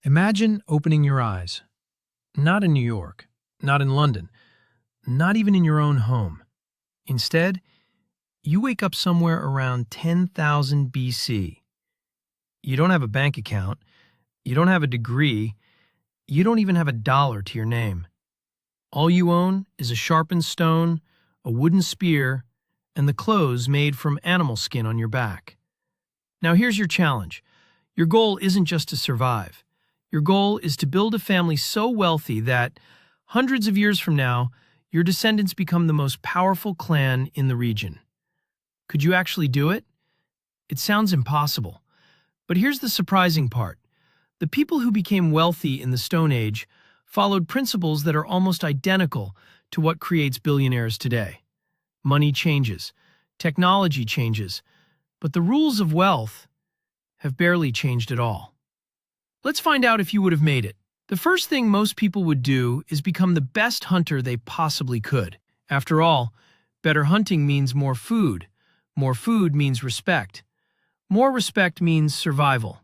Imagine opening your eyes. Not in New York, not in London, not even in your own home. Instead, you wake up somewhere around 10,000 BC. You don't have a bank account, you don't have a degree, you don't even have a dollar to your name. All you own is a sharpened stone, a wooden spear, and the clothes made from animal skin on your back. Now here's your challenge. Your goal isn't just to survive. Your goal is to build a family so wealthy that, hundreds of years from now, your descendants become the most powerful clan in the region. Could you actually do it? It sounds impossible. But here's the surprising part. The people who became wealthy in the Stone Age followed principles that are almost identical to what creates billionaires today. Money changes, technology changes, but the rules of wealth have barely changed at all. Let's find out if you would have made it. The first thing most people would do is become the best hunter they possibly could. After all, better hunting means more food. More food means respect. More respect means survival.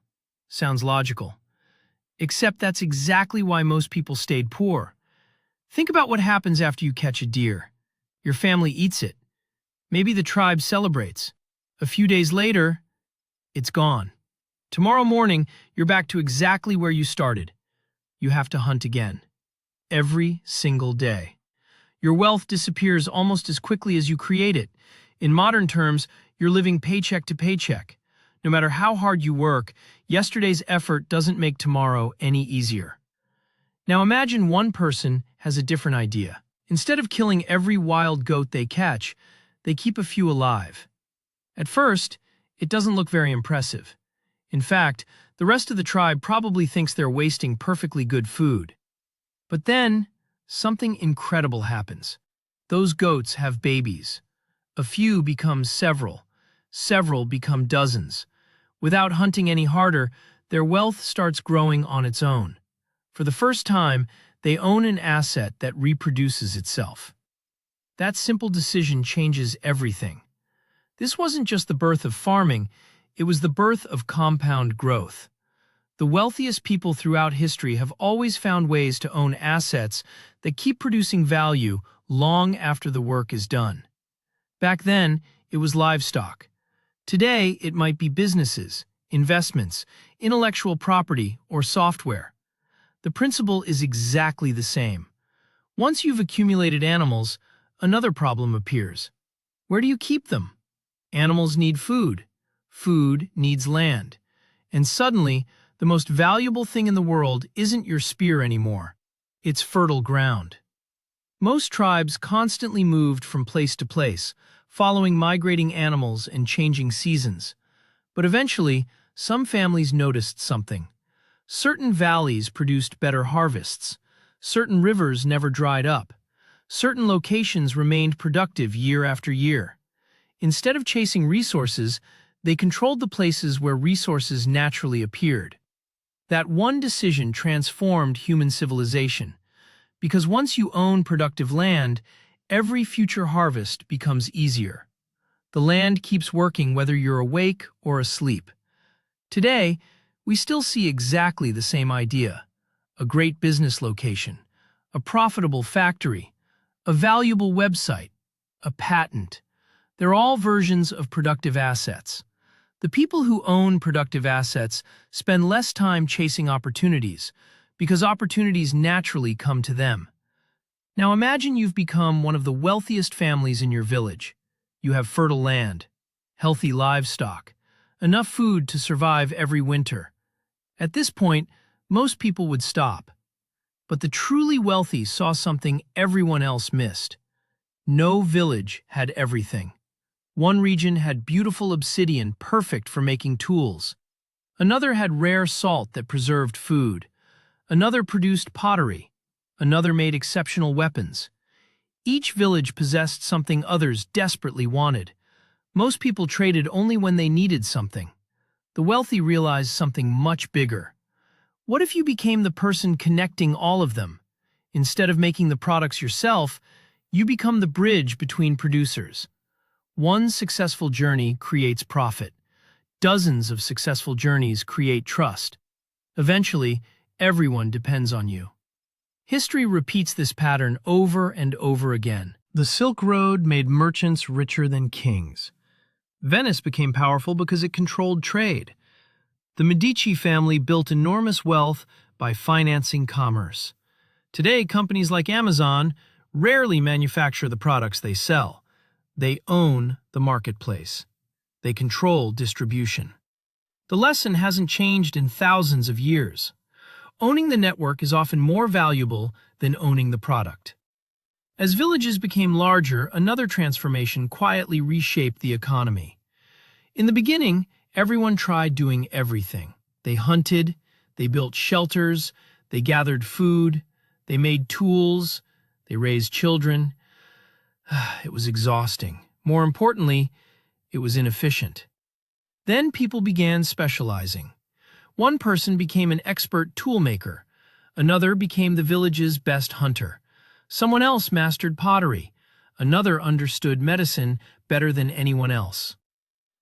Sounds logical. Except that's exactly why most people stayed poor. Think about what happens after you catch a deer. Your family eats it. Maybe the tribe celebrates. A few days later, it's gone. Tomorrow morning, you're back to exactly where you started. You have to hunt again. Every single day. Your wealth disappears almost as quickly as you create it. In modern terms, you're living paycheck to paycheck. No matter how hard you work, yesterday's effort doesn't make tomorrow any easier. Now imagine one person has a different idea. Instead of killing every wild goat they catch, they keep a few alive. At first, it doesn't look very impressive. In fact, the rest of the tribe probably thinks they're wasting perfectly good food. But then, something incredible happens. Those goats have babies. A few become several. Several become dozens. Without hunting any harder, their wealth starts growing on its own. For the first time, they own an asset that reproduces itself. That simple decision changes everything. This wasn't just the birth of farming, it was the birth of compound growth. The wealthiest people throughout history have always found ways to own assets that keep producing value long after the work is done. Back then, it was livestock. Today, it might be businesses, investments, intellectual property, or software. The principle is exactly the same. Once you've accumulated animals, another problem appears. Where do you keep them? Animals need food. Food needs land. And suddenly, the most valuable thing in the world isn't your spear anymore. It's fertile ground. Most tribes constantly moved from place to place, following migrating animals and changing seasons. But eventually, some families noticed something. Certain valleys produced better harvests. Certain rivers never dried up. Certain locations remained productive year after year. Instead of chasing resources, they controlled the places where resources naturally appeared. That one decision transformed human civilization. Because once you own productive land, every future harvest becomes easier. The land keeps working whether you're awake or asleep. Today, we still see exactly the same idea. A great business location, a profitable factory, a valuable website, a patent. They're all versions of productive assets. The people who own productive assets spend less time chasing opportunities because opportunities naturally come to them. Now imagine you've become one of the wealthiest families in your village. You have fertile land, healthy livestock, enough food to survive every winter. At this point, most people would stop. But the truly wealthy saw something everyone else missed. No village had everything. One region had beautiful obsidian perfect for making tools. Another had rare salt that preserved food. Another produced pottery. Another made exceptional weapons. Each village possessed something others desperately wanted. Most people traded only when they needed something. The wealthy realized something much bigger. What if you became the person connecting all of them? Instead of making the products yourself, you become the bridge between producers. One successful journey creates profit. Dozens of successful journeys create trust. Eventually, Everyone depends on you. History repeats this pattern over and over again. The Silk Road made merchants richer than kings. Venice became powerful because it controlled trade. The Medici family built enormous wealth by financing commerce. Today, companies like Amazon rarely manufacture the products they sell. They own the marketplace. They control distribution. The lesson hasn't changed in thousands of years. Owning the network is often more valuable than owning the product. As villages became larger, another transformation quietly reshaped the economy. In the beginning, everyone tried doing everything. They hunted, they built shelters, they gathered food, they made tools, they raised children. It was exhausting. More importantly, it was inefficient. Then people began specializing. One person became an expert toolmaker. Another became the village's best hunter. Someone else mastered pottery. Another understood medicine better than anyone else.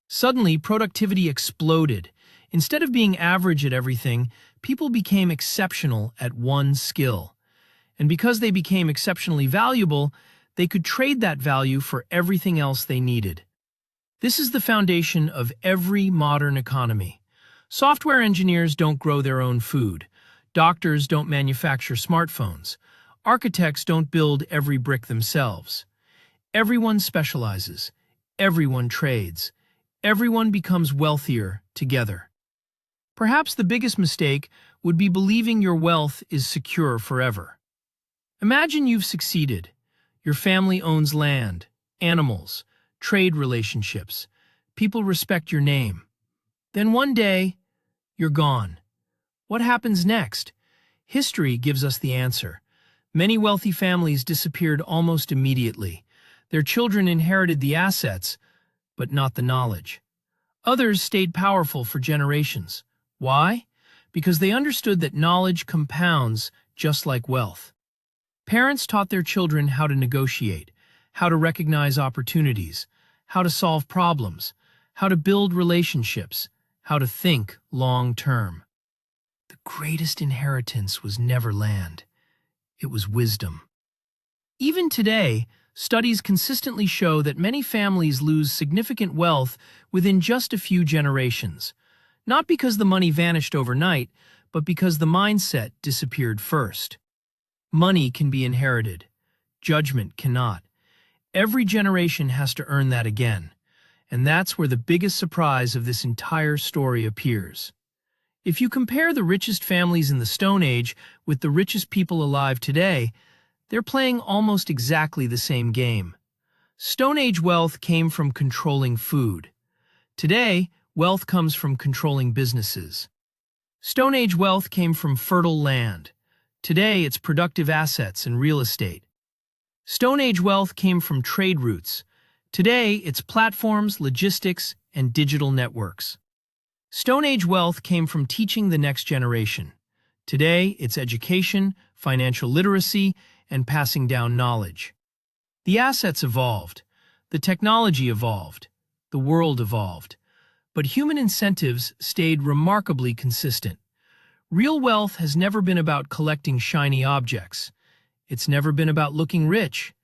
Suddenly, productivity exploded. Instead of being average at everything, people became exceptional at one skill. And because they became exceptionally valuable, they could trade that value for everything else they needed. This is the foundation of every modern economy. Software engineers don't grow their own food. Doctors don't manufacture smartphones. Architects don't build every brick themselves. Everyone specializes. Everyone trades. Everyone becomes wealthier together. Perhaps the biggest mistake would be believing your wealth is secure forever. Imagine you've succeeded. Your family owns land, animals, trade relationships. People respect your name. Then one day, you're gone. What happens next? History gives us the answer. Many wealthy families disappeared almost immediately. Their children inherited the assets, but not the knowledge. Others stayed powerful for generations. Why? Because they understood that knowledge compounds just like wealth. Parents taught their children how to negotiate, how to recognize opportunities, how to solve problems, how to build relationships, how to think long-term. The greatest inheritance was never land. It was wisdom. Even today, studies consistently show that many families lose significant wealth within just a few generations, not because the money vanished overnight, but because the mindset disappeared first. Money can be inherited. Judgment cannot. Every generation has to earn that again. And that's where the biggest surprise of this entire story appears. If you compare the richest families in the Stone Age with the richest people alive today, they're playing almost exactly the same game. Stone Age wealth came from controlling food. Today, wealth comes from controlling businesses. Stone Age wealth came from fertile land. Today, it's productive assets and real estate. Stone Age wealth came from trade routes. Today, it's platforms, logistics, and digital networks. Stone Age wealth came from teaching the next generation. Today, it's education, financial literacy, and passing down knowledge. The assets evolved. The technology evolved. The world evolved. But human incentives stayed remarkably consistent. Real wealth has never been about collecting shiny objects. It's never been about looking rich.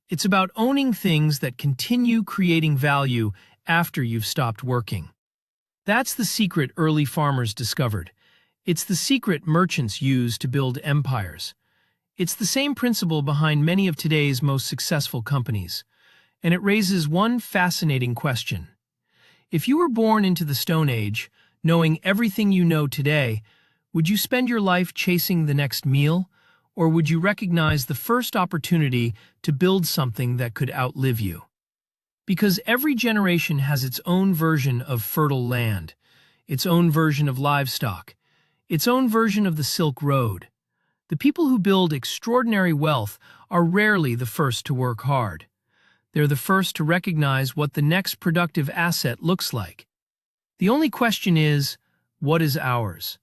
It's about owning things that continue creating value after you've stopped working. That's the secret early farmers discovered. It's the secret merchants use to build empires. It's the same principle behind many of today's most successful companies. And it raises one fascinating question. If you were born into the Stone Age, knowing everything you know today, would you spend your life chasing the next meal? Or would you recognize the first opportunity to build something that could outlive you? Because every generation has its own version of fertile land, its own version of livestock, its own version of the Silk Road. The people who build extraordinary wealth are rarely the first to work hard. They're the first to recognize what the next productive asset looks like. The only question is, what is ours?